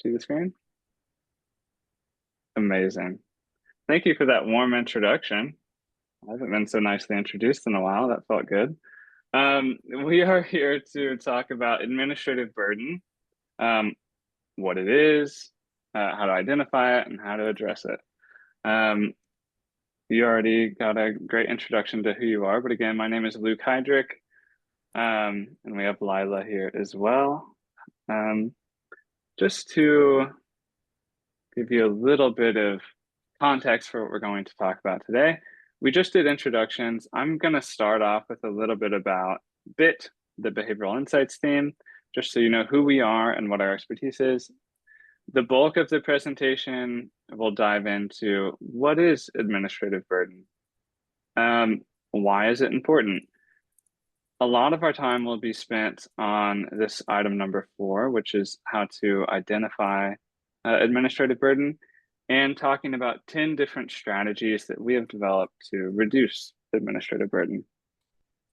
See the screen? Amazing. Thank you for that warm introduction. I haven't been so nicely introduced in a while. That felt good. We are here to talk about administrative burden, um, what it is, how to identify it, and how to address it. Um, you already got a great introduction to who you are, but again, my name is Luke Heydrich, and we have Lila here as well. Just to give you a little bit of context for what we're going to talk about today. We just did introductions. I'm going to start off with a little bit about BIT, the Behavioral Insights theme, just so you know who we are and what our expertise is. The bulk of the presentation will dive into what is administrative burden? Why is it important? A lot of our time will be spent on this item number 4, which is how to identify administrative burden, and talking about 10 different strategies that we have developed to reduce administrative burden.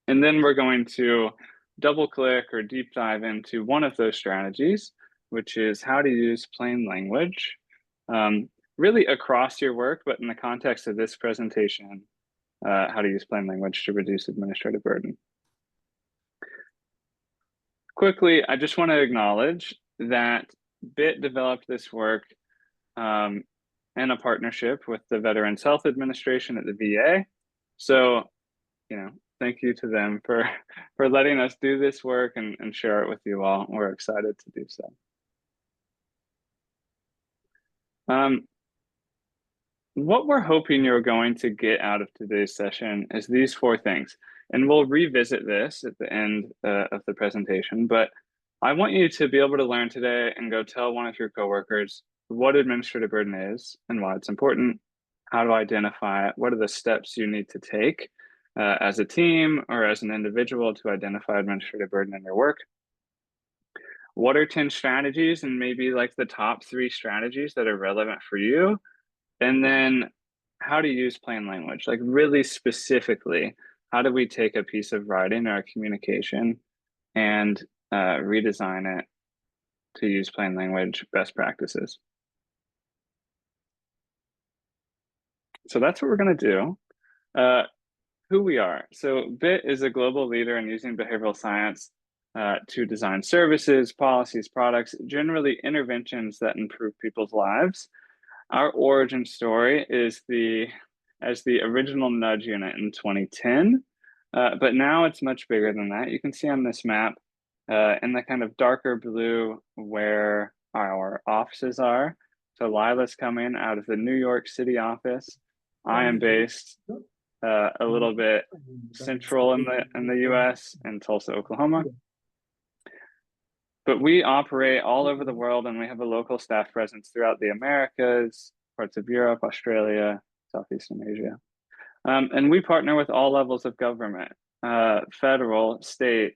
And then we're going to double click or deep dive into one of those strategies, which is how to use plain language, really across your work, but in the context of this presentation, how to use plain language to reduce administrative burden. Quickly, I just want to acknowledge that BIT developed this work in a partnership with the Veterans Health Administration at the VA. So, thank you to them for letting us do this work and share it with you all. We're excited to do so. What we're hoping you're going to get out of today's session is these 4 things. And we'll revisit this at the end of the presentation, but I want you to be able to learn today and go tell one of your coworkers what administrative burden is and why it's important, how to identify it, what are the steps you need to take as a team or as an individual to identify administrative burden in your work. What are 10 strategies and maybe like the top 3 strategies that are relevant for you? And then how to use plain language, like really specifically, how do we take a piece of writing or communication and redesign it to use plain language best practices? So that's what we're going to do. Who we are. So BIT is a global leader in using behavioral science to design services, policies, products, generally interventions that improve people's lives. Our origin story is as the original nudge unit in 2010, but now it's much bigger than that. You can see on this map in the kind of darker blue where our offices are. So Lila's coming out of the New York City office. I am based a little bit central in the US in Tulsa, Oklahoma. But we operate all over the world, and we have a local staff presence throughout the Americas, parts of Europe, Australia, Southeastern Asia. And we partner with all levels of government, federal, state,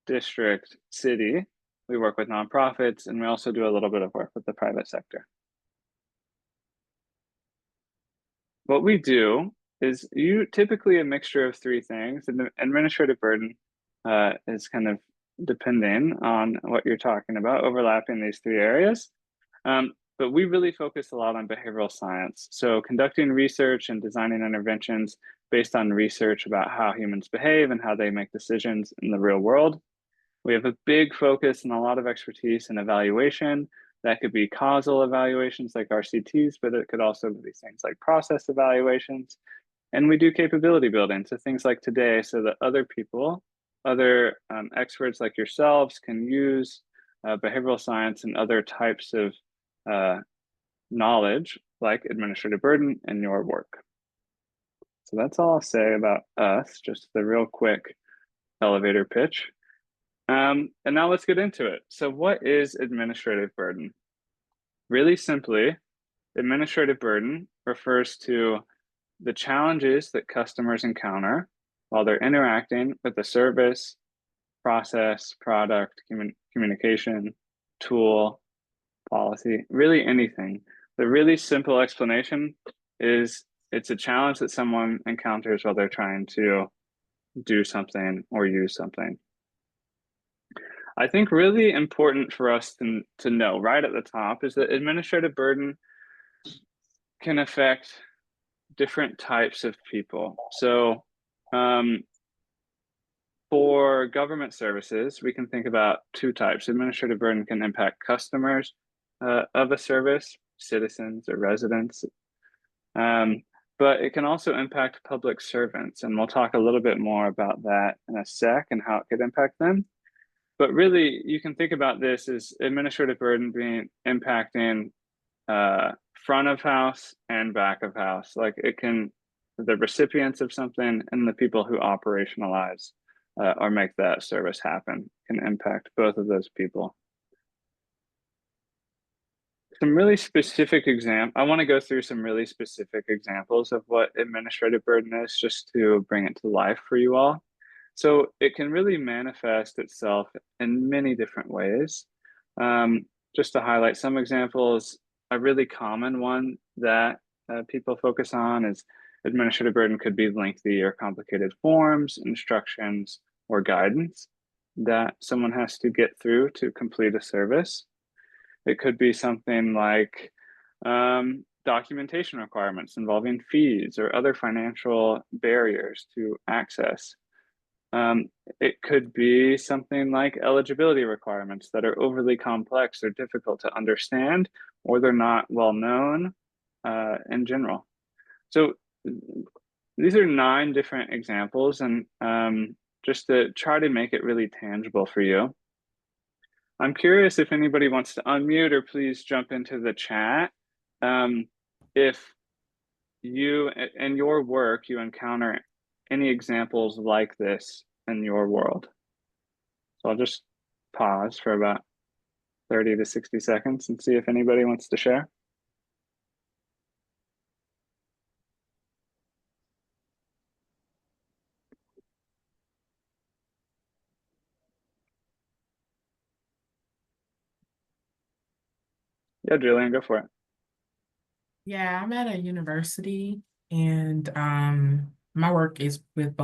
district, city. We work with nonprofits, and we also do a little bit of work with the private sector. What we do is typically a mixture of 3 things. And administrative burden is kind of depending on what you're talking about, overlapping these 3 areas. But we really focus a lot on behavioral science. So conducting research and designing interventions based on research about how humans behave and how they make decisions in the real world. We have a big focus and a lot of expertise in evaluation. That could be causal evaluations like RCTs, but it could also be things like process evaluations. And we do capability building, so things like today, so that other people, other experts like yourselves can use behavioral science and other types of knowledge like administrative burden in your work. So that's all I'll say about us, just the real quick elevator pitch. And now let's get into it. So what is administrative burden? Really simply, administrative burden refers to the challenges that customers encounter while they're interacting with the service, process, product, communication, tool, policy, really anything. The really simple explanation is it's a challenge that someone encounters while they're trying to do something or use something. I think really important for us to know right at the top is that administrative burden can affect different types of people. So, for government services, we can think about two types. Administrative burden can impact customers of a service, citizens or residents, um, but it can also impact public servants. And we'll talk a little bit more about that in a sec and how it could impact them. But really, you can think about this as administrative burden being impacting front of house and back of house. Like it can, the recipients of something and the people who operationalize or make that service happen can impact both of those people. Some really specific I want to go through some really specific examples of what administrative burden is just to bring it to life for you all. So it can really manifest itself in many different ways. Just to highlight some examples, a really common one that people focus on is administrative burden could be lengthy or complicated forms, instructions, or guidance that someone has to get through to complete a service. It could be something like documentation requirements involving fees or other financial barriers to access. It could be something like eligibility requirements that are overly complex or difficult to understand, or they're not well known in general. So these are 9 different examples, and just to try to make it really tangible for you. I'm curious if anybody wants to unmute or please jump into the chat. If you, in your work, you encounter any examples like this in your world. So I'll just pause for about 30 to 60 seconds and see if anybody wants to share. Yeah, Julian, go for it. Yeah, I'm at a university and my work is with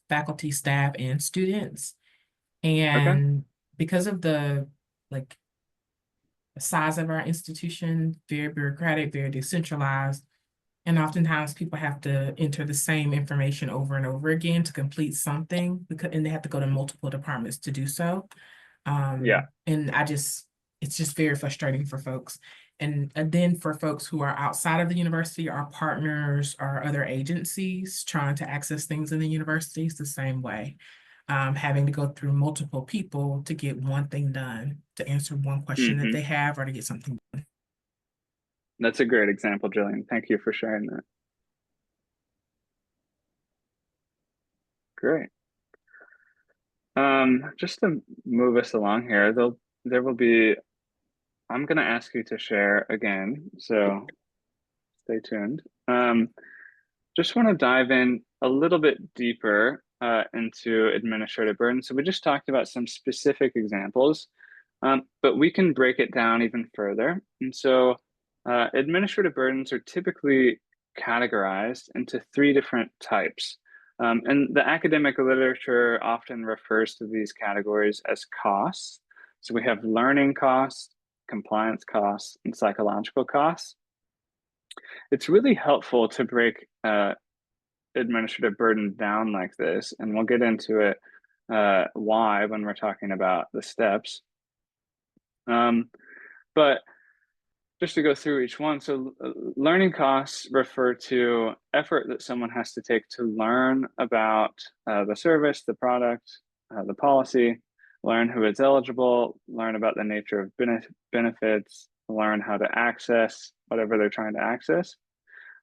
faculty, staff, and students. Okay. And because of the like size of our institution, very bureaucratic, very decentralized, and oftentimes people have to enter the same information over and over again to complete something and they have to go to multiple departments to do so. Yeah. And it's just very frustrating for folks. And then for folks who are outside of the university, our partners or other agencies trying to access things in the university, it's the same way. Having to go through multiple people to get one thing done, to answer one question that they have, or to get something done. That's a great example, Julian. Thank you for sharing that. Great. Just to move us along here, there will be, I'm going to ask you to share again, so stay tuned. Just want to dive in a little bit deeper into administrative burden. So we just talked about some specific examples, but we can break it down even further. And so administrative burdens are typically categorized into 3 different types. And the academic literature often refers to these categories as costs. So we have learning costs, compliance costs, and psychological costs. It's really helpful to break administrative burden down like this, and we'll get into it why when we're talking about the steps. But just to go through each one, so learning costs refer to effort that someone has to take to learn about the service, the product, the policy, learn who is eligible, learn about the nature of benefits, learn how to access whatever they're trying to access.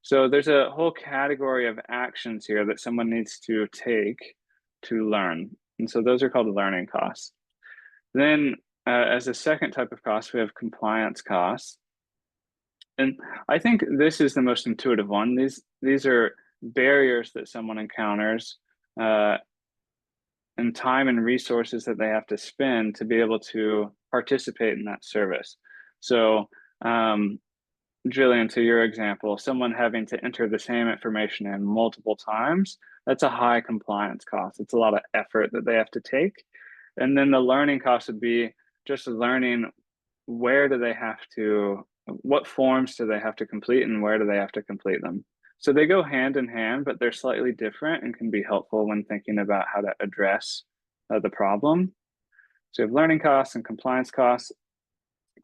So there's a whole category of actions here that someone needs to take to learn. And so those are called learning costs. Then as a second type of cost, we have compliance costs. And I think this is the most intuitive one. These are barriers that someone encounters and time and resources that they have to spend to be able to participate in that service. So Jillian, to your example, someone having to enter the same information in multiple times, that's a high compliance cost. It's a lot of effort that they have to take. And then the learning cost would be just learning where do they have to, what forms do they have to complete and where do they have to complete them. So they go hand in hand, but they're slightly different and can be helpful when thinking about how to address the problem. So you have learning costs and compliance costs.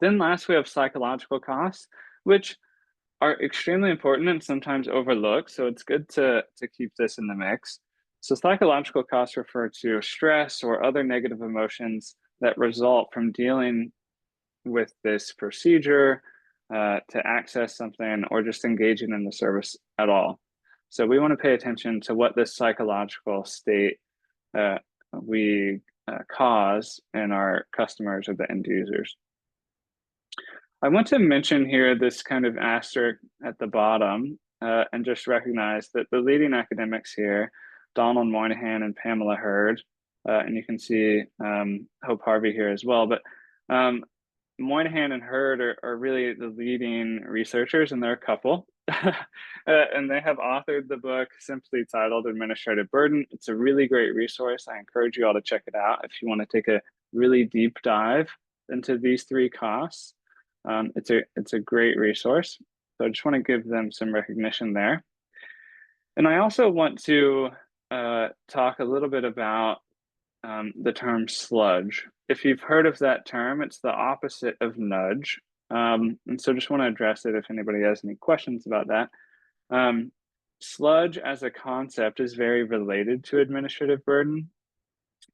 Then last, we have psychological costs, which are extremely important and sometimes overlooked. So it's good to keep this in the mix. So psychological costs refer to stress or other negative emotions that result from dealing with this procedure, to access something, or just engaging in the service at all. So we want to pay attention to what this psychological state we cause in our customers or the end users. I want to mention here this kind of asterisk at the bottom, and just recognize that the leading academics here, Donald Moynihan and Pamela Hurd, and you can see Hope Harvey here as well, but Moynihan and Hurd are really the leading researchers, and they're a couple. And they have authored the book simply titled Administrative Burden. It's a really great resource. I encourage you all to check it out if you want to take a really deep dive into these three costs. It's a great resource. So I just want to give them some recognition there. And I also want to talk a little bit about the term sludge. If you've heard of that term, it's the opposite of nudge. And so just want to address it if anybody has any questions about that. Sludge as a concept is very related to administrative burden,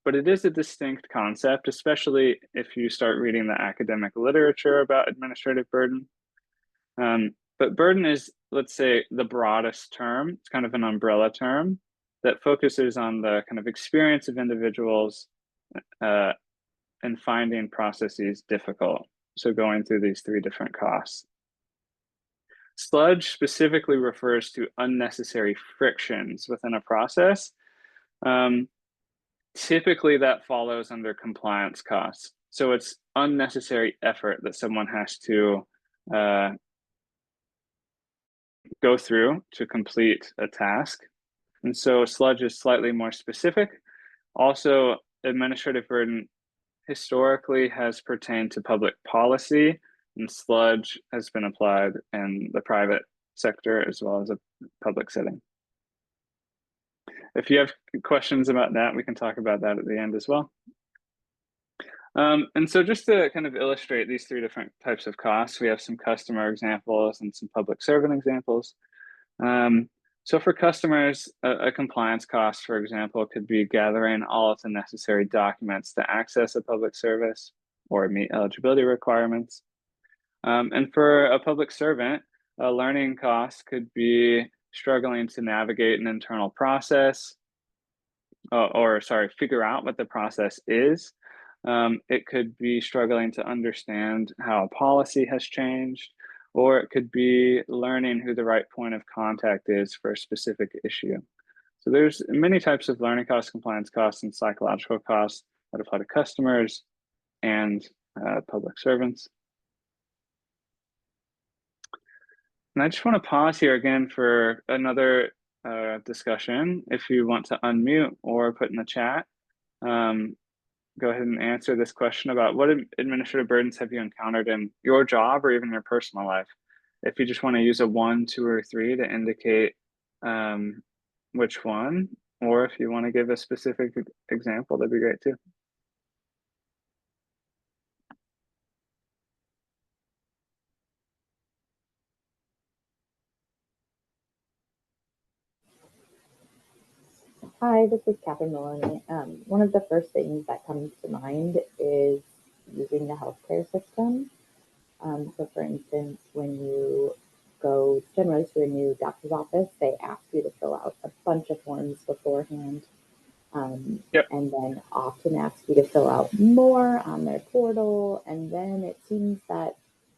but it is a distinct concept, especially if you start reading the academic literature about administrative burden. But burden is, let's say, the broadest term. It's kind of an umbrella term that focuses on the kind of experience of individuals and finding processes difficult. So going through these three different costs. Sludge specifically refers to unnecessary frictions within a process. Typically that follows under compliance costs. So it's unnecessary effort that someone has to go through to complete a task. And so sludge is slightly more specific. Also, administrative burden historically has pertained to public policy, and sludge has been applied in the private sector as well as a public setting. If you have questions about that, we can talk about that at the end as well. And so just to kind of illustrate these three different types of costs, we have some customer examples and some public servant examples. So for customers, a compliance cost, for example, could be gathering all of the necessary documents to access a public service or meet eligibility requirements. And for a public servant, a learning cost could be struggling to navigate an internal process, figure out what the process is. It could be struggling to understand how a policy has changed, or it could be learning who the right point of contact is for a specific issue. So there's many types of learning costs, compliance costs, and psychological costs that apply to customers and public servants. And I just want to pause here again for another discussion. If you want to unmute or put in the chat, go ahead and answer this question about what administrative burdens have you encountered in your job or even your personal life. If you just want to use a 1, 2, or 3 to indicate which one, or if you want to give a specific example, that'd be great too. Hi, this is Catherine Maloney. One of the first things that comes to mind is using the healthcare system. So for instance, when you go generally to a new doctor's office, they ask you to fill out a bunch of forms beforehand, Yep. and then often ask you to fill out more on their portal. And then it seems that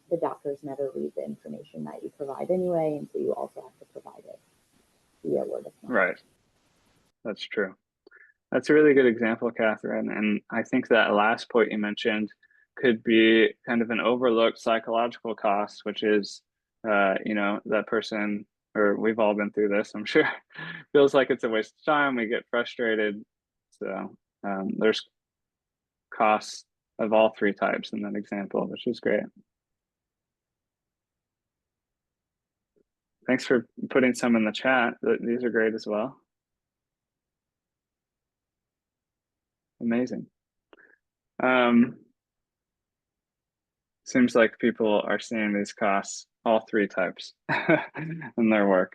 the doctors never read the information that you provide anyway, and so you also have to provide it via word of mouth. Right. That's true. That's a really good example, Catherine. And I think that last point you mentioned could be kind of an overlooked psychological cost, which is, that person, or we've all been through this, I'm sure, feels like it's a waste of time. We get frustrated. So there's costs of all three types in that example, which is great. Thanks for putting some in the chat. These are great as well. Amazing. Seems like people are seeing these costs, all three types, in their work.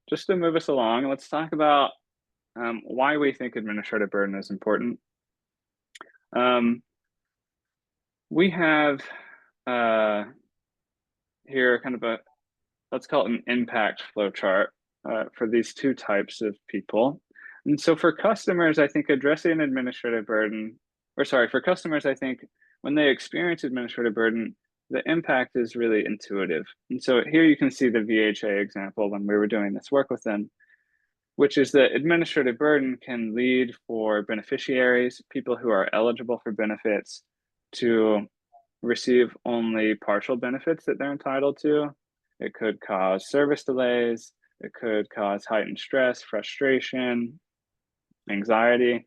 Just to move us along, let's talk about why we think administrative burden is important. We have here kind of a, let's call it an impact flow chart for these two types of people. And so for customers, I think addressing administrative burden, or sorry, for customers, I think when they experience administrative burden, the impact is really intuitive. And so here you can see the VHA example when we were doing this work with them, which is that administrative burden can lead for beneficiaries, people who are eligible for benefits, to receive only partial benefits that they're entitled to. It could cause service delays. It could cause heightened stress, frustration, anxiety.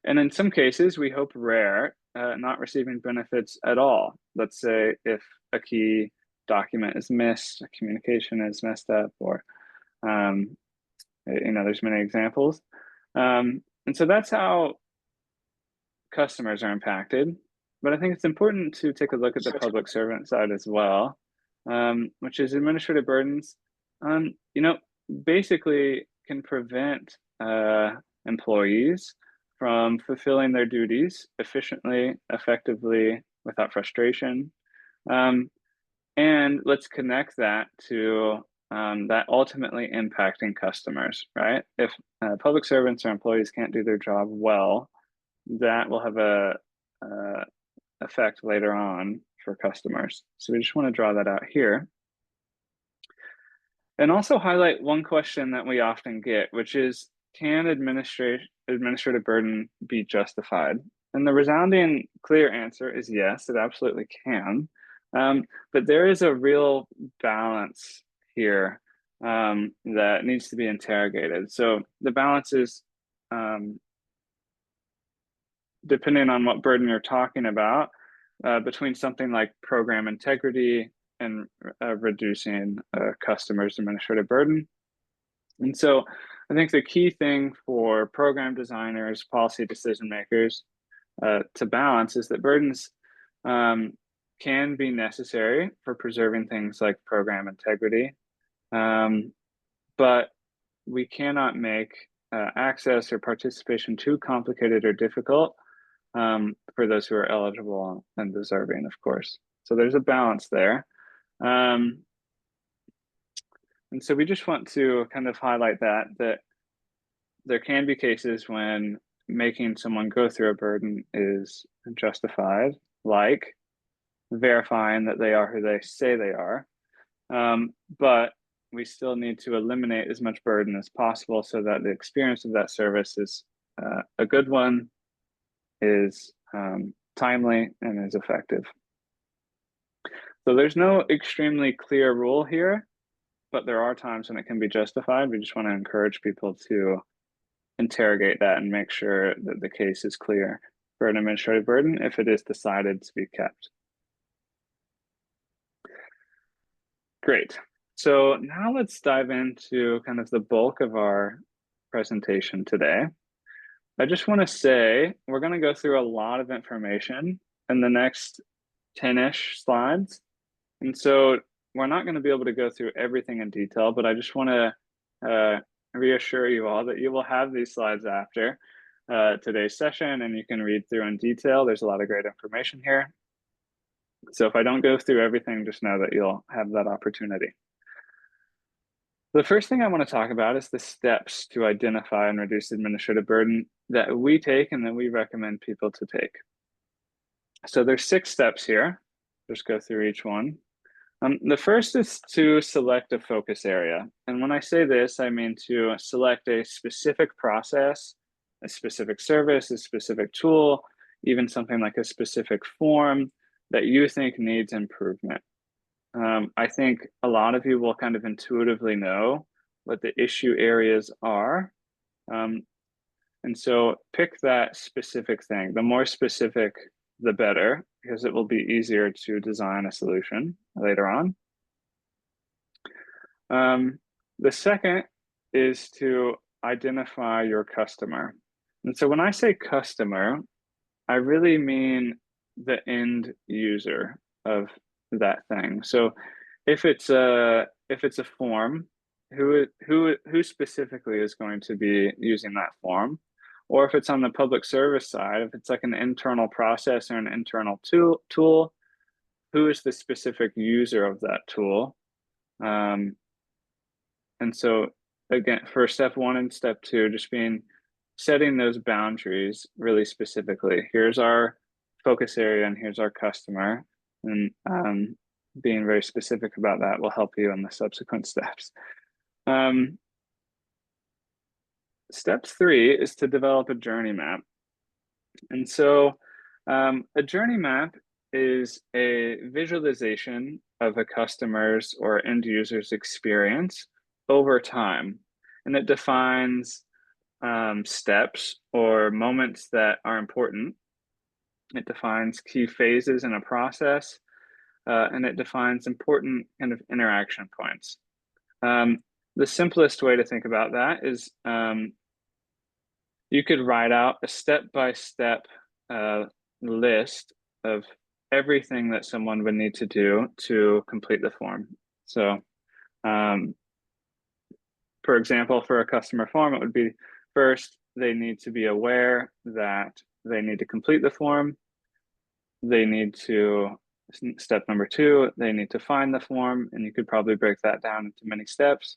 And in some cases, we hope rare, not receiving benefits at all. Let's say if a key document is missed, a communication is messed up, or there's many examples. And so that's how customers are impacted. But I think it's important to take a look at the public servant side as well, which is administrative burdens, basically can prevent employees from fulfilling their duties efficiently, effectively, without frustration. And let's connect that to that ultimately impacting customers, right? If public servants or employees can't do their job well, that will have a effect later on for customers. So we just want to draw that out here. And also highlight one question that we often get, which is, can administrative burden be justified? And the resounding clear answer is yes, it absolutely can. But there is a real balance here that needs to be interrogated. So the balance is, depending on what burden you're talking about, between something like program integrity and reducing customers' administrative burden. And so I think the key thing for program designers, policy decision makers to balance is that burdens can be necessary for preserving things like program integrity, but we cannot make access or participation too complicated or difficult for those who are eligible and deserving, of course. So there's a balance there. And so we just want to kind of highlight that there can be cases when making someone go through a burden is justified, like verifying that they are who they say they are. But we still need to eliminate as much burden as possible so that the experience of that service is a good one, is timely, and is effective. So there's no extremely clear rule here, but there are times when it can be justified. We just want to encourage people to interrogate that and make sure that the case is clear for an administrative burden if it is decided to be kept. Great. So now let's dive into kind of the bulk of our presentation today. I just want to say we're going to go through a lot of information in the next 10-ish slides. And so we're not going to be able to go through everything in detail, but I just want to reassure you all that you will have these slides after today's session, and you can read through in detail. There's a lot of great information here. So if I don't go through everything, just know that you'll have that opportunity. The first thing I want to talk about is the steps to identify and reduce administrative burden that we take and that we recommend people to take. So there's 6 steps here. Just go through each one. The first is to select a focus area. And when I say this, I mean to select a specific process, a specific service, a specific tool, even something like a specific form that you think needs improvement. I think a lot of you will kind of intuitively know what the issue areas are. And And so pick that specific thing. The more specific, the better, because it will be easier to design a solution later on. The second is to identify your customer. And so when I say customer, I really mean the end user of that thing. So if it's a form, who specifically is going to be using that form? Or if it's on the public service side, if it's like an internal process or an internal tool, who is the specific user of that tool? And so again, for step 1 and step 2, just setting those boundaries really specifically. Here's our focus area and here's our customer. And being very specific about that will help you in the subsequent steps. Step 3 is to develop a journey map. And so a journey map is a visualization of a customer's or end user's experience over time. And it defines steps or moments that are important. It defines key phases in a process, and it defines important kind of interaction points. The simplest way to think about that is you could write out a step-by-step list of everything that someone would need to do to complete the form. So, for example, for a customer form, it would be first, they need to be aware that they need to complete the form. They need to, step number 2, they need to find the form, and you could probably break that down into many steps.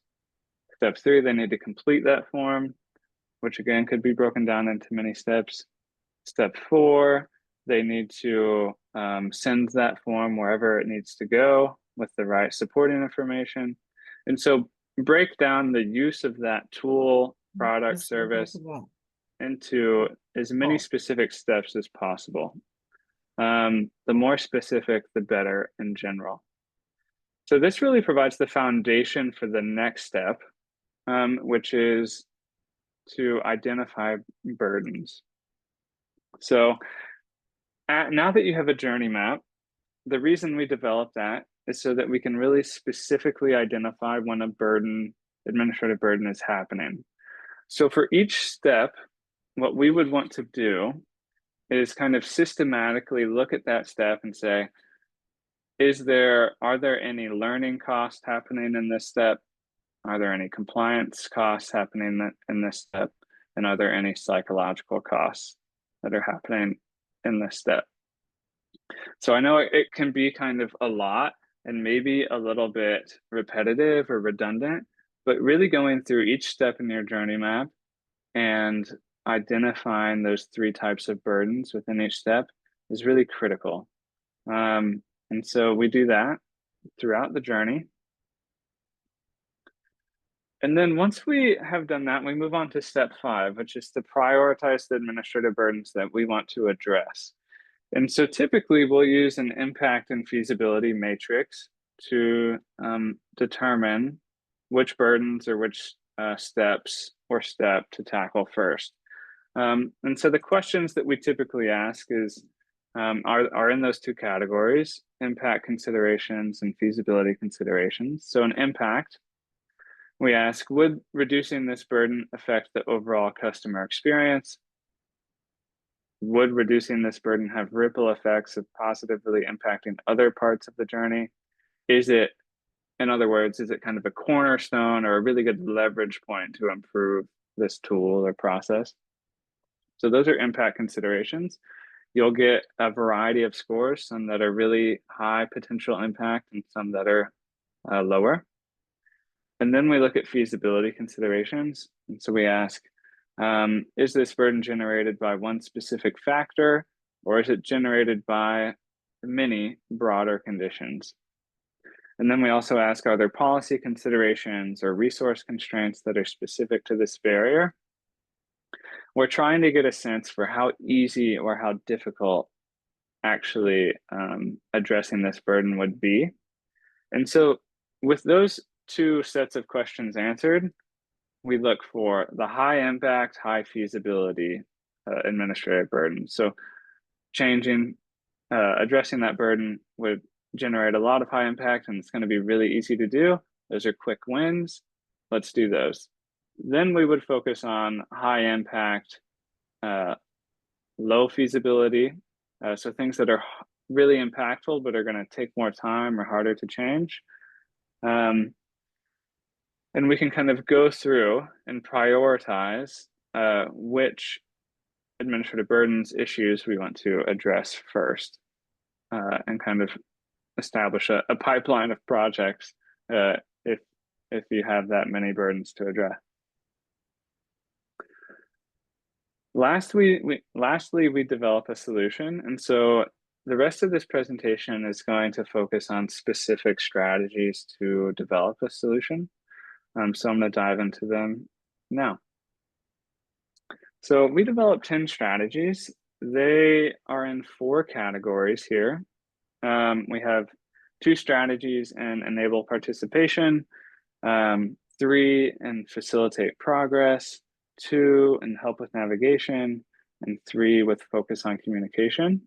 Step 3, they need to complete that form, which again could be broken down into many steps. Step 4, they need to send that form wherever it needs to go with the right supporting information. And so break down the use of that tool, product, service into as many specific steps as possible. The more specific, the better in general. So this really provides the foundation for the next step, which is to identify burdens. So now that you have a journey map, the reason we developed that is so that we can really specifically identify when a administrative burden is happening. So for each step, what we would want to do is kind of systematically look at that step and say, are there any learning costs happening in this step? Are there any compliance costs happening in this step? And are there any psychological costs that are happening in this step? So I know it can be kind of a lot and maybe a little bit repetitive or redundant, but really going through each step in your journey map and identifying those 3 types of burdens within each step is really critical. And so we do that throughout the journey. And then once we have done that, we move on to step 5, which is to prioritize the administrative burdens that we want to address. And so typically we'll use an impact and feasibility matrix to determine which burdens or which steps or step to tackle first. And so the questions that we typically ask is, are in those 2 categories, impact considerations and feasibility considerations. So an impact, we ask, would reducing this burden affect the overall customer experience? Would reducing this burden have ripple effects of positively impacting other parts of the journey? Is it, in other words, is it kind of a cornerstone or a really good leverage point to improve this tool or process? So those are impact considerations. You'll get a variety of scores, some that are really high potential impact and some that are lower. And then we look at feasibility considerations. And so we ask, is this burden generated by one specific factor, or is it generated by many broader conditions? And then we also ask, are there policy considerations or resource constraints that are specific to this barrier? We're trying to get a sense for how easy or how difficult actually addressing this burden would be. And so with those 2 sets of questions answered, we look for the high impact, high feasibility administrative burden. So addressing that burden would generate a lot of high impact, and it's going to be really easy to do. Those are quick wins. Let's do those. Then we would focus on high impact, low feasibility. So things that are really impactful, but are going to take more time or harder to change. And we can kind of go through and prioritize which administrative burdens issues we want to address first, and kind of establish a pipeline of projects if you have that many burdens to address. Lastly, we develop a solution, and so the rest of this presentation is going to focus on specific strategies to develop a solution. So I'm going to dive into them now. So we developed 10 strategies. They are in 4 categories here. We have 2 strategies in enable participation, 3 in facilitate progress, 2 in help with navigation, and 3 with focus on communication.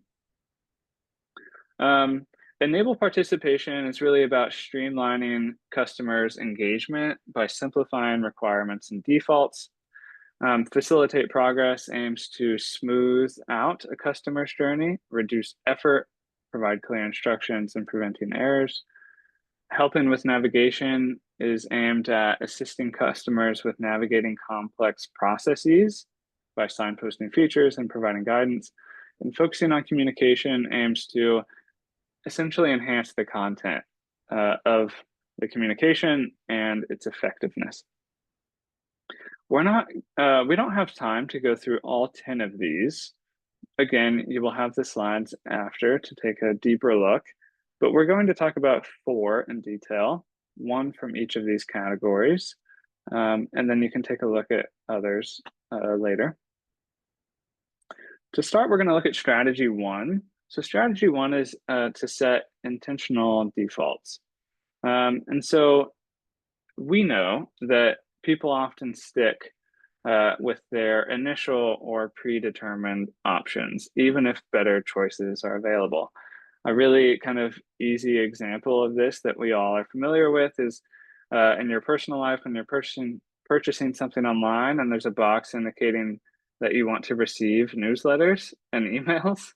Enable participation is really about streamlining customers' engagement by simplifying requirements and defaults. Facilitate progress aims to smooth out a customer's journey, reduce effort, provide clear instructions, and preventing errors. Helping with navigation is aimed at assisting customers with navigating complex processes by signposting features and providing guidance. And focusing on communication aims to essentially enhance the content of the communication and its effectiveness. We don't have time to go through all 10 of these. Again, you will have the slides after to take a deeper look, but we're going to talk about 4 in detail, 1 from each of these categories, and then you can take a look at others later. To start, we're going to look at strategy 1. So strategy 1 is to set intentional defaults. And so we know that people often stick with their initial or predetermined options, even if better choices are available. A really kind of easy example of this that we all are familiar with is in your personal life when you're purchasing something online and there's a box indicating that you want to receive newsletters and emails,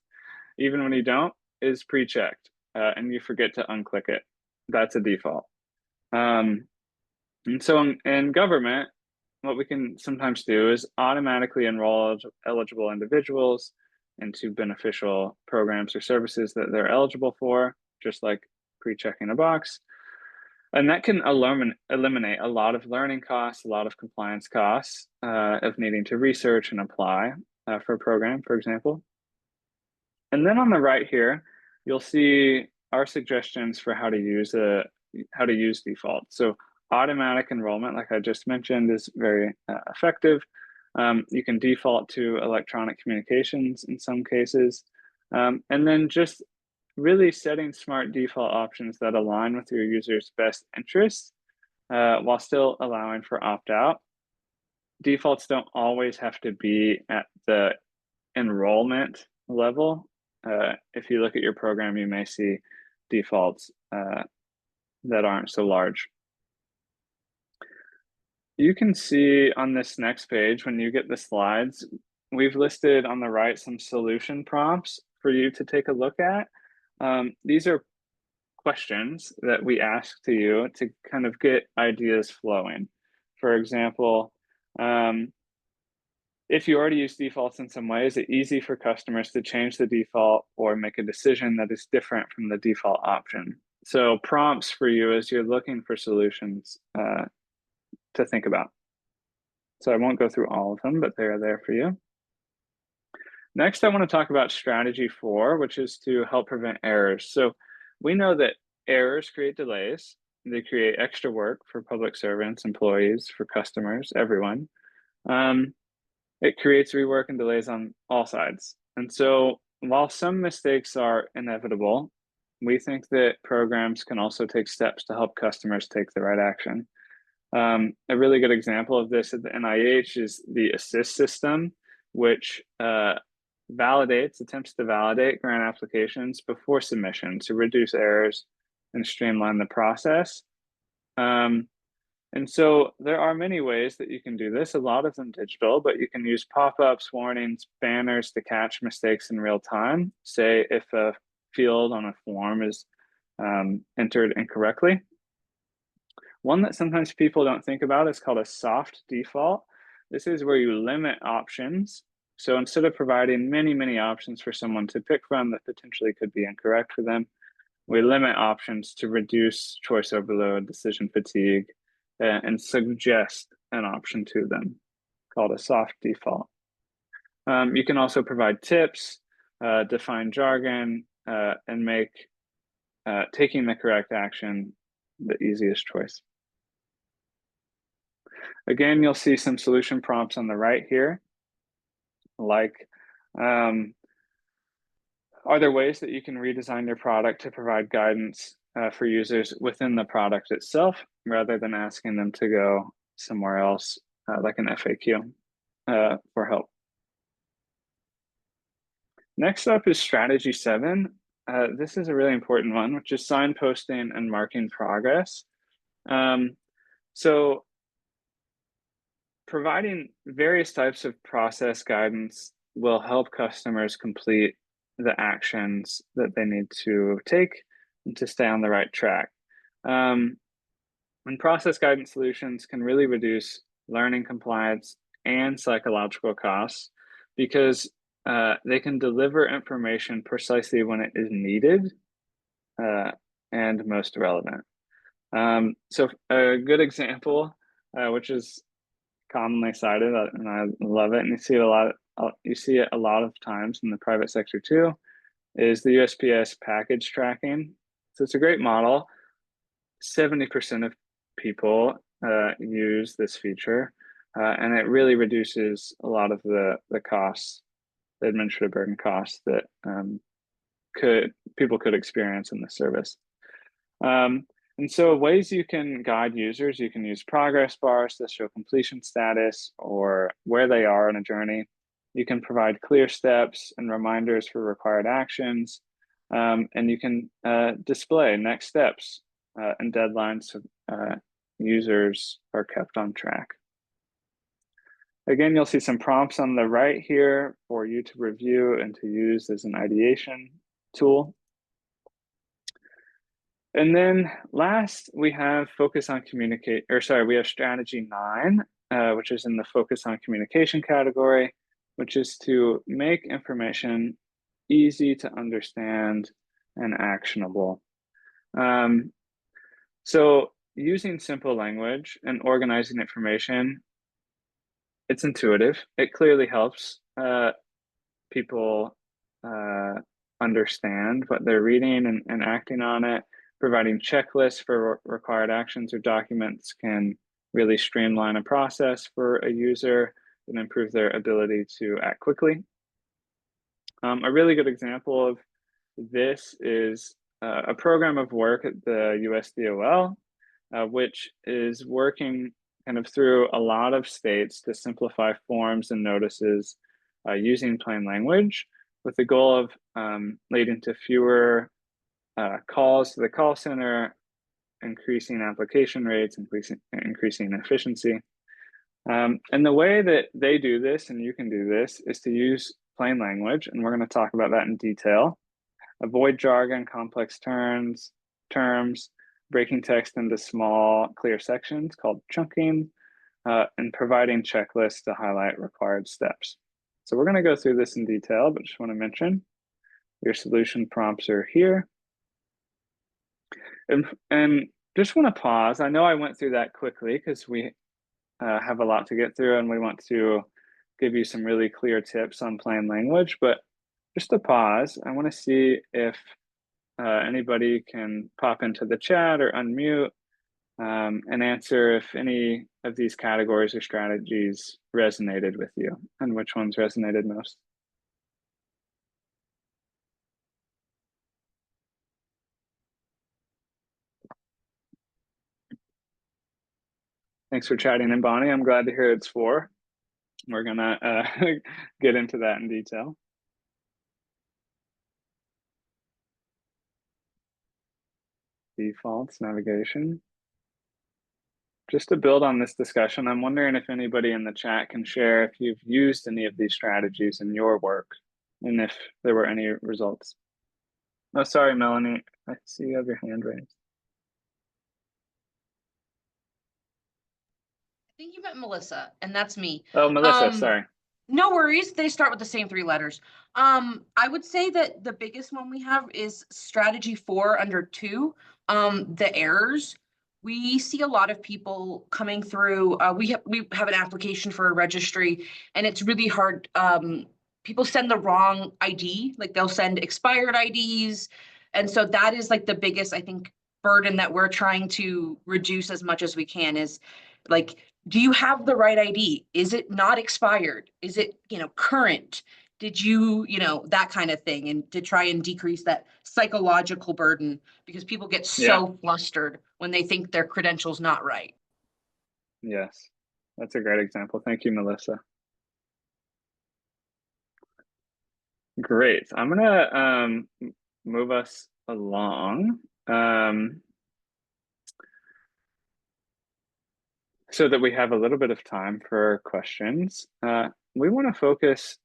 even when you don't, is pre-checked and you forget to unclick it. That's a default. And so in government, what we can sometimes do is automatically enroll eligible individuals into beneficial programs or services that they're eligible for, just like pre-checking a box. And that can eliminate a lot of learning costs, a lot of compliance costs of needing to research and apply for a program, for example. And then on the right here, you'll see our suggestions for how to use defaults. So automatic enrollment, like I just mentioned, is very effective. You can default to electronic communications in some cases. And then just really setting smart default options that align with your user's best interests while still allowing for opt-out. Defaults don't always have to be at the enrollment level. If you look at your program, you may see defaults that aren't so large. You can see on this next page, when you get the slides, we've listed on the right some solution prompts for you to take a look at. These are questions that we ask to you to kind of get ideas flowing. For example, if you already use defaults in some way, is it easy for customers to change the default or make a decision that is different from the default option? So prompts for you as you're looking for solutions to think about. So I won't go through all of them, but they are there for you. Next, I want to talk about strategy 4, which is to help prevent errors. So we know that errors create delays. They create extra work for public servants, employees, for customers, everyone. It creates rework and delays on all sides. And so while some mistakes are inevitable, we think that programs can also take steps to help customers take the right action. A really good example of this at the NIH is the ASSIST system, which attempts to validate grant applications before submission to reduce errors and streamline the process. And so there are many ways that you can do this, a lot of them digital, but you can use pop-ups, warnings, banners to catch mistakes in real time. Say if a field on a form is entered incorrectly. One that sometimes people don't think about is called a soft default. This is where you limit options. So instead of providing many options for someone to pick from that potentially could be incorrect for them, we limit options to reduce choice overload, decision fatigue, and suggest an option to them, called a soft default. You can also provide tips, define jargon, and make taking the correct action the easiest choice. Again, you'll see some solution prompts on the right here, like, are there ways that you can redesign your product to provide guidance for users within the product itself, rather than asking them to go somewhere else, like an FAQ, for help? Next up is strategy 7. This is a really important one, which is signposting and marking progress. So providing various types of process guidance will help customers complete the actions that they need to take and to stay on the right track. And process guidance solutions can really reduce learning compliance and psychological costs because they can deliver information precisely when it is needed and most relevant. So a good example, which is commonly cited, and I love it, and you see it a lot of times in the private sector too, is the USPS package tracking. So it's a great model. 70% of people use this feature, and it really reduces a lot of the costs, the administrative burden costs that people could experience in the service. And so ways you can guide users, you can use progress bars to show completion status or where they are in a journey. You can provide clear steps and reminders for required actions. And you can display next steps and deadlines so users are kept on track. Again, you'll see some prompts on the right here for you to review and to use as an ideation tool. And then last, we have we have strategy 9, which is in the focus on communication category, which is to make information easy to understand and actionable. So using simple language and organizing information, it's intuitive. It clearly helps people understand what they're reading and acting on it. Providing checklists for required actions or documents can really streamline a process for a user and improve their ability to act quickly. A really good example of this is a program of work at the USDOL, which is working kind of through a lot of states to simplify forms and notices using plain language, with the goal of leading to fewer calls to the call center, increasing application rates, increasing efficiency. And the way that they do this, and you can do this, is to use plain language, and we're going to talk about that in detail. Avoid jargon, complex terms, breaking text into small, clear sections called chunking, and providing checklists to highlight required steps. So we're going to go through this in detail, but just want to mention your solution prompts are here. And just want to pause. I know I went through that quickly because we have a lot to get through and we want to give you some really clear tips on plain language, but just to pause, I want to see if anybody can pop into the chat or unmute and answer if any of these categories or strategies resonated with you and which ones resonated most. Thanks for chatting in, Bonnie. I'm glad to hear it's 4. We're gonna get into that in detail. Defaults, navigation. Just to build on this discussion, I'm wondering if anybody in the chat can share if you've used any of these strategies in your work and if there were any results. Oh, sorry, Melanie. I see you have your hand raised. I think you meant Melissa, and that's me. Oh, Melissa, sorry. No worries. They start with the same 3 letters. I would say that the biggest one we have is strategy 4 under 2, the errors. We see a lot of people coming through. We have an application for a registry, and it's really hard. People send the wrong ID, like they'll send expired IDs. And so that is like the biggest, I think, burden that we're trying to reduce as much as we can is like, do you have the right ID? Is it not expired? Is it, current? Did you, that kind of thing, and to try and decrease that psychological burden because people get so flustered when they think their credential's not right. Yes, that's a great example. Thank you, Melissa. Great. I'm gonna move us along so that we have a little bit of time for questions. We want to focus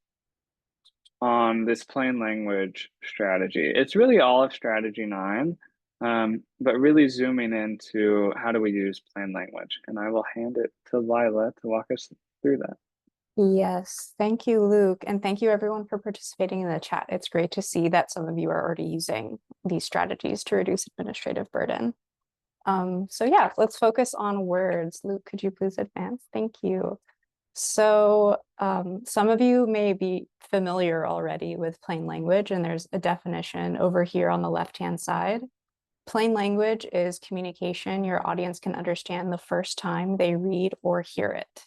on this plain language strategy. It's really all of strategy 9, but really zooming into how do we use plain language. And I will hand it to Lila to walk us through that. Yes, thank you, Luke. And thank you everyone for participating in the chat. It's great to see that some of you are already using these strategies to reduce administrative burden. So yeah, let's focus on words. Luke, could you please advance? Thank you. So some of you may be familiar already with plain language, and there's a definition over here on the left-hand side. Plain language is communication your audience can understand the first time they read or hear it.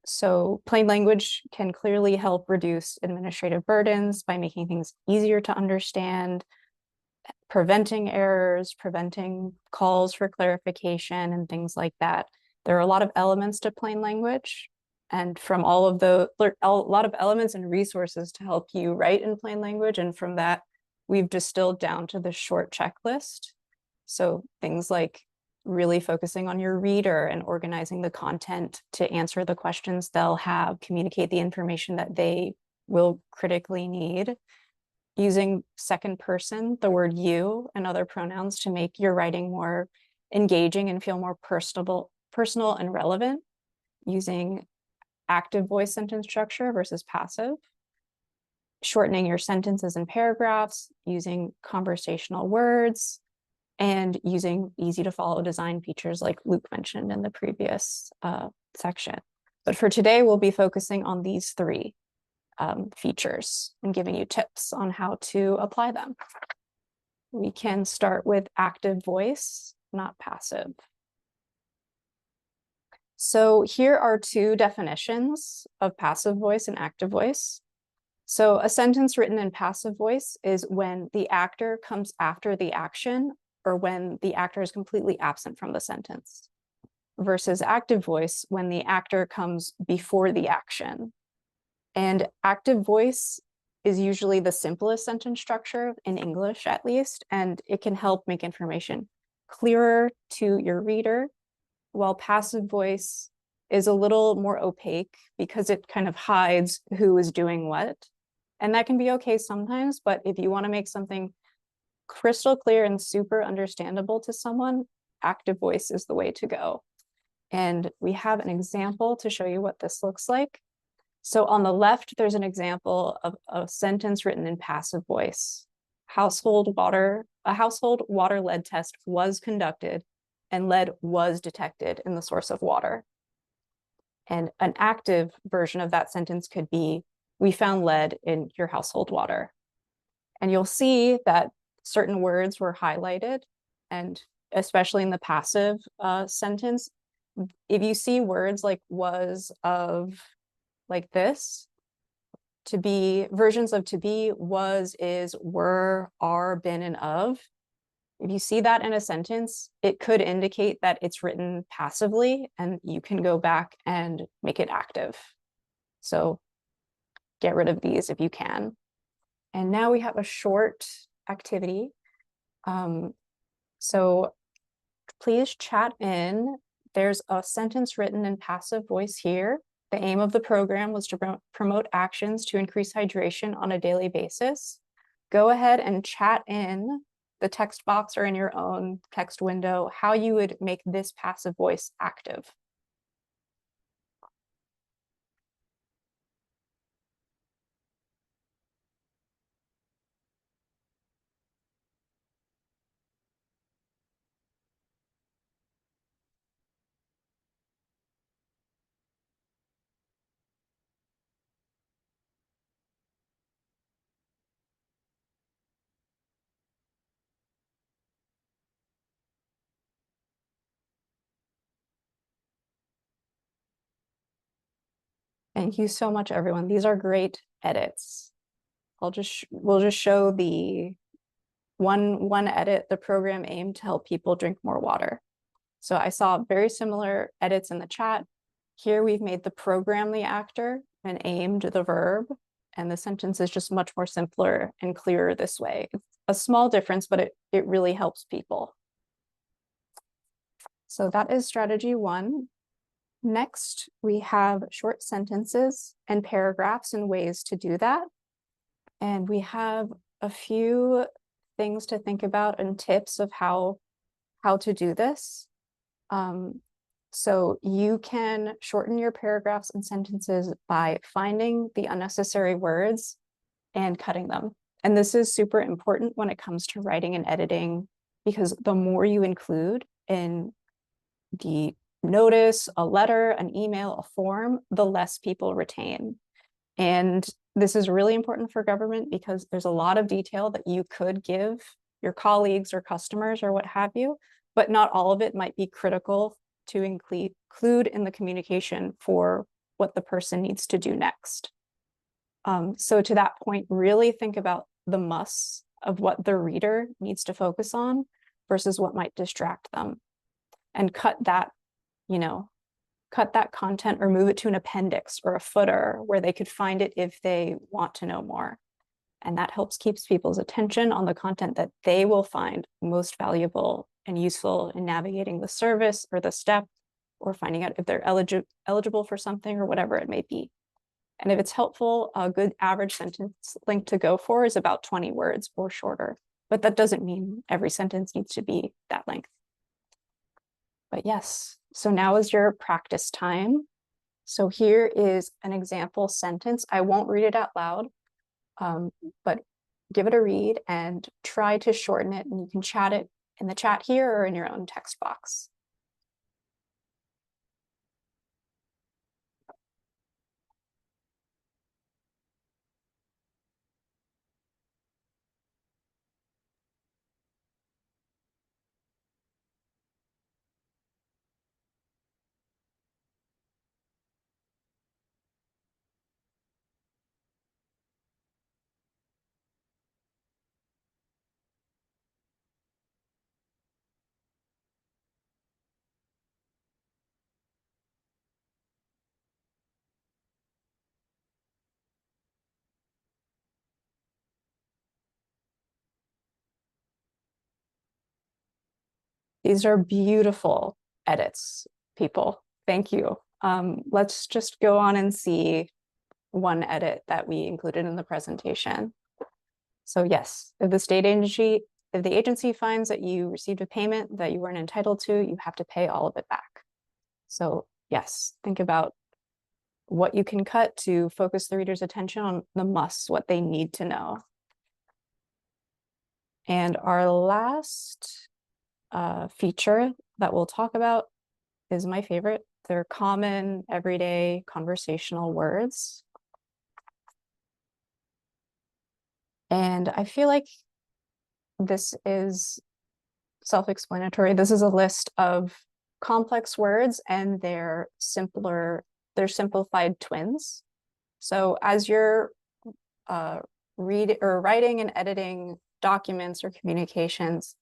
So plain language can clearly help reduce administrative burdens by making things easier to understand, preventing errors, preventing calls for clarification, and things like that. There are a lot of elements to plain language, and from all of a lot of elements and resources to help you write in plain language. And from that, we've distilled down to the short checklist. So things like really focusing on your reader and organizing the content to answer the questions they'll have, communicate the information that they will critically need, using second person, the word you, and other pronouns to make your writing more engaging and feel more personal and relevant, using active voice sentence structure versus passive, shortening your sentences and paragraphs, using conversational words, and using easy to follow design features like Luke mentioned in the previous section. But for today, we'll be focusing on these 3 features and giving you tips on how to apply them. We can start with active voice, not passive. So here are 2 definitions of passive voice and active voice. So a sentence written in passive voice is when the actor comes after the action or when the actor is completely absent from the sentence, versus active voice when the actor comes before the action. And active voice is usually the simplest sentence structure in English, at least, and it can help make information clearer to your reader, while passive voice is a little more opaque because it kind of hides who is doing what. And that can be okay sometimes, but if you want to make something crystal clear and super understandable to someone, active voice is the way to go. And we have an example to show you what this looks like. So on the left, there's an example of a sentence written in passive voice. A household water lead test was conducted and lead was detected in the source of water. And an active version of that sentence could be, we found lead in your household water. And you'll see that certain words were highlighted, and especially in the passive sentence, if you see words like was, of, like this, to be, versions of to be, was, is, were, are, been, and of, If you see that in a sentence, it could indicate that it's written passively, and you can go back and make it active. So get rid of these if you can. And now we have a short activity. So please chat in. There's a sentence written in passive voice here. The aim of the program was to promote actions to increase hydration on a daily basis. Go ahead and chat in the text box or in your own text window how you would make this passive voice active. Thank you so much, everyone. These are great edits. We'll just show the one edit. The program aimed to help people drink more water. So I saw very similar edits in the chat. Here we've made the program the actor and aimed the verb, and the sentence is just much more simpler and clearer this way. It's a small difference, but it really helps people. So that is strategy 1. Next, we have short sentences and paragraphs and ways to do that. And we have a few things to think about and tips of how to do this. So you can shorten your paragraphs and sentences by finding the unnecessary words and cutting them. And this is super important when it comes to writing and editing, because the more you include in the notice, a letter, an email, a form, the less people retain. And this is really important for government because there's a lot of detail that you could give your colleagues or customers or what have you, but not all of it might be critical to include in the communication for what the person needs to do next. So to that point, really think about the musts of what the reader needs to focus on versus what might distract them, and cut that content or move it to an appendix or a footer where they could find it if they want to know more. And that helps keeps people's attention on the content that they will find most valuable and useful in navigating the service or the step, or finding out if they're eligible for something or whatever it may be. And if it's helpful, a good average sentence length to go for is about 20 words or shorter. But that doesn't mean every sentence needs to be that length. But yes, so now is your practice time. So here is an example sentence. I won't read it out loud, but give it a read and try to shorten it. And you can chat it in the chat here or in your own text box. These are beautiful edits, people. Thank you. Let's just go on and see one edit that we included in the presentation. So yes, if the agency finds that you received a payment that you weren't entitled to, you have to pay all of it back. So yes, think about what you can cut to focus the reader's attention on the musts, what they need to know. And our last feature that we'll talk about is my favorite. They're common, everyday conversational words. And I feel like this is self-explanatory. This is a list of complex words and their simplified twins. So as you're writing and editing documents or communications,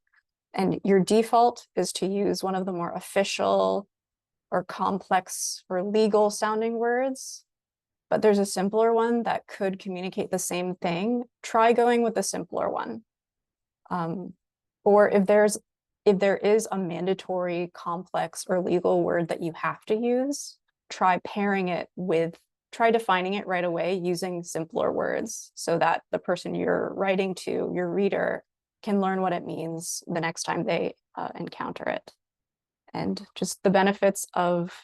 And your default is to use one of the more official or complex or legal sounding words, but there's a simpler one that could communicate the same thing. Try going with the simpler one. Or if there is a mandatory, complex, or legal word that you have to use, try defining it right away using simpler words so that the person you're writing to, your reader, can learn what it means the next time they encounter it. And just the benefits of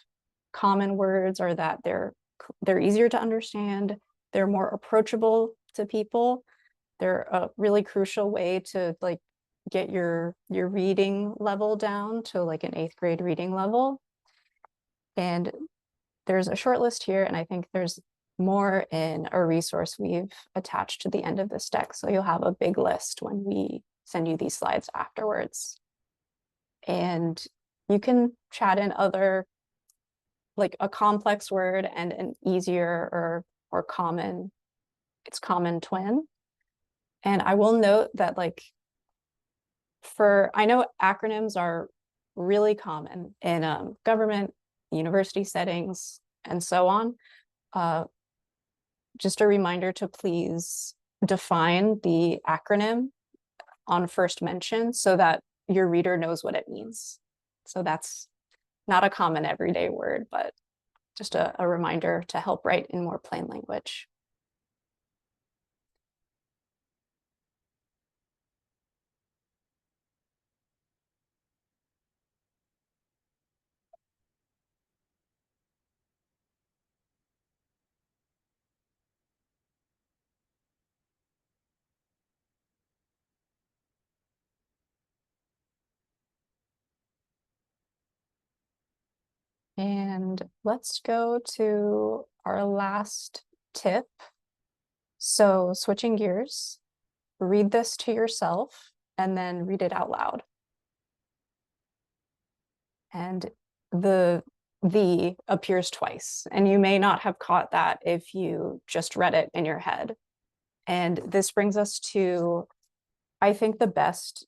common words are that they're easier to understand, they're more approachable to people, they're a really crucial way to like get your reading level down to like an 8th grade reading level. And there's a short list here, and I think there's more in a resource we've attached to the end of this deck. So you'll have a big list when we send you these slides afterwards. And you can chat in other, like a complex word and an easier or common, its common twin. And I will note that like I know acronyms are really common in government, university settings, and so on. Just a reminder to please define the acronym on first mention so that your reader knows what it means. So that's not a common everyday word, but just a reminder to help write in more plain language. And let's go to our last tip. So switching gears, read this to yourself and then read it out loud. And the appears twice, and you may not have caught that if you just read it in your head. And this brings us to, I think, the best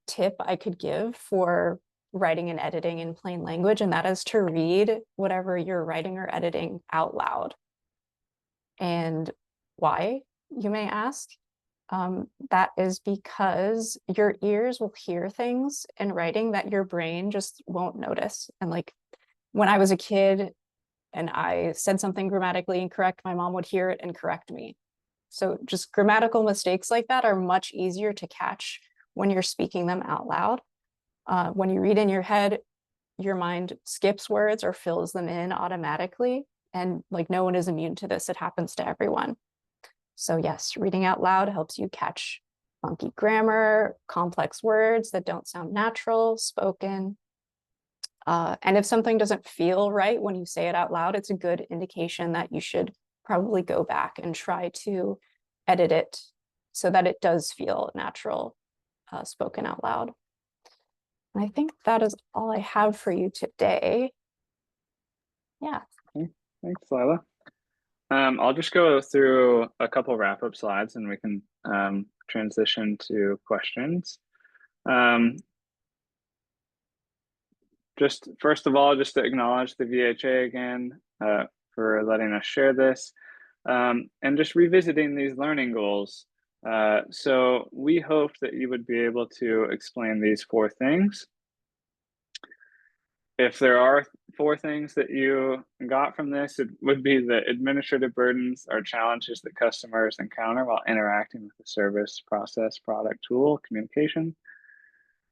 tip I could give for writing and editing in plain language, and that is to read whatever you're writing or editing out loud. And why, you may ask? That is because your ears will hear things in writing that your brain just won't notice. And like when I was a kid and I said something grammatically incorrect, my mom would hear it and correct me. So just grammatical mistakes like that are much easier to catch when you're speaking them out loud. When you read in your head, your mind skips words or fills them in automatically. And like no one is immune to this. It happens to everyone. So yes, reading out loud helps you catch funky grammar, complex words that don't sound natural, spoken. And if something doesn't feel right when you say it out loud, it's a good indication that you should probably go back and try to edit it so that it does feel natural, spoken out loud. And I think that is all I have for you today. Yeah. Okay. Thanks, Lila. I'll just go through a couple wrap-up slides and we can transition to questions. Just first of all, just to acknowledge the VHA again for letting us share this and just revisiting these learning goals. So we hoped that you would be able to explain these 4 things. If there are 4 things that you got from this, it would be that administrative burdens are challenges that customers encounter while interacting with the service, process, product, tool, communication.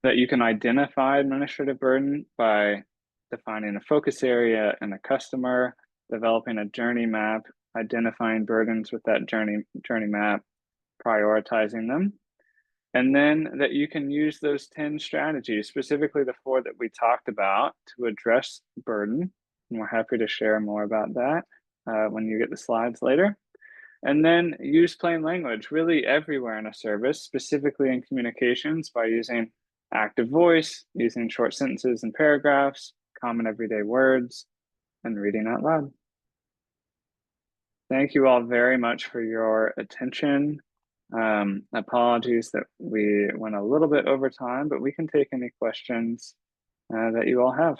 That you can identify administrative burden by defining a focus area and a customer, developing a journey map, identifying burdens with that journey map, prioritizing them. And then that you can use those 10 strategies, specifically the 4 that we talked about, to address burden. And we're happy to share more about that when you get the slides later. And then use plain language really everywhere in a service, specifically in communications, by using active voice, using short sentences and paragraphs, common everyday words, and reading out loud. Thank you all very much for your attention Apologies that we went a little bit over time, but we can take any questions that you all have.